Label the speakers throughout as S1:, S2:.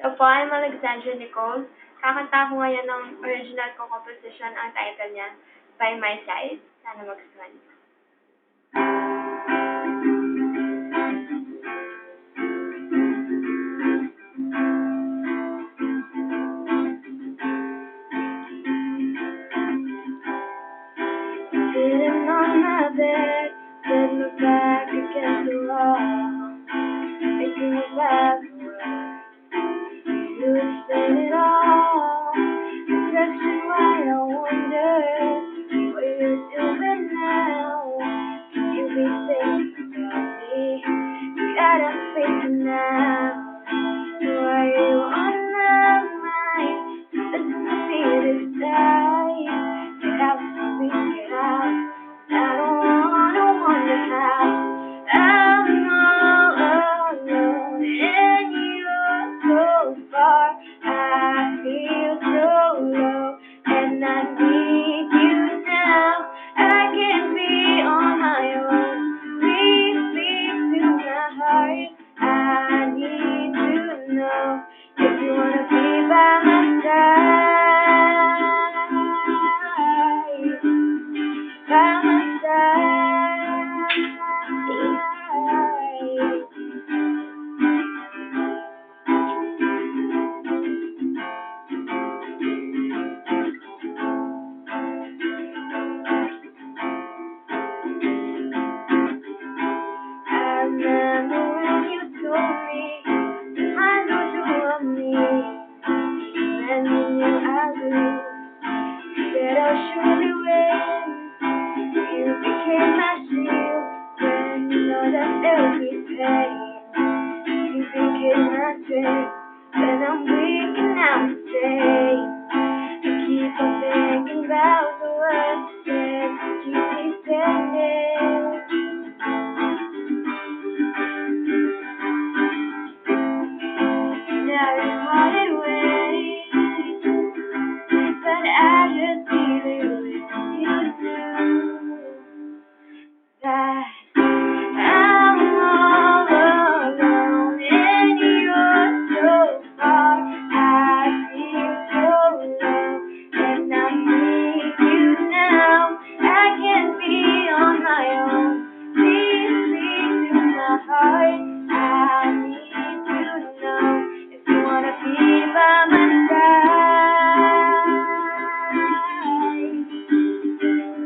S1: Ito po, I'm Alexandra Nicole. Kakanta ko ngayon ng original ko composition. Ang title niya, By My Side. Sana magustuhan niyo. Sitting on my bed, with my back against the wall, thinking about the words you explain it all. The question why I wonder what you're doing now. You be thinking about me, you gotta face it now. Why you on my mind? Listen to me this time. Get out, speak it out. I don't wanna wonder how I'm all alone and you're so far. I feel so low and I need you now. I can't be on my own. Please speak to my heart. I need to know if you wanna be by my side. By my side. I remember when you told me I know you love me, and you knew I would. Said I'll surely win. You became my shield when you know that there would be pain. You became my strength when I'm weak and I'm safe. I keep on thinking about the words that you keep sending. Now you parted ways, but I just really wish you knew that I'm all alone and you're so far. I feel so low and I need you now. I can't be on my own. Please speak to my heart. I need to know if you wanna be by my side.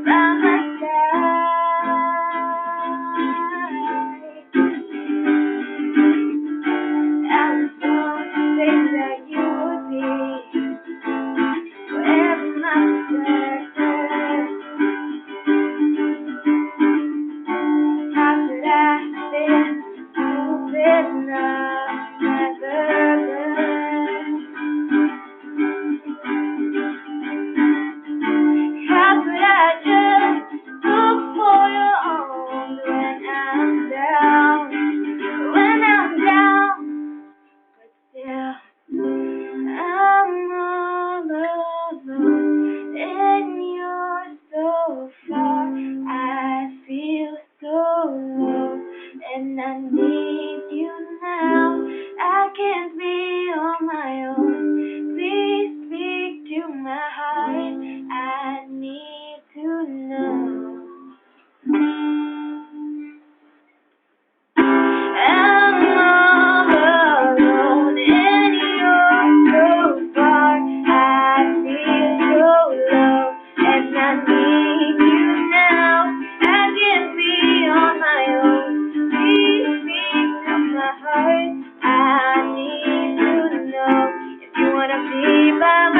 S1: By my side. I was born to say that you would be forever my protector. How could I have been stupid enough to never learn? How could I just look for your arms when I'm down? When I'm down, but still I'm all alone and you're so far. I feel so low and I need you now. I can't be on my own. Please speak to my heart. I need to know. I'm all alone and you're so far. I feel so low and I need you now. I can't be on my own. Please speak to my heart. I need to know if you wanna be by my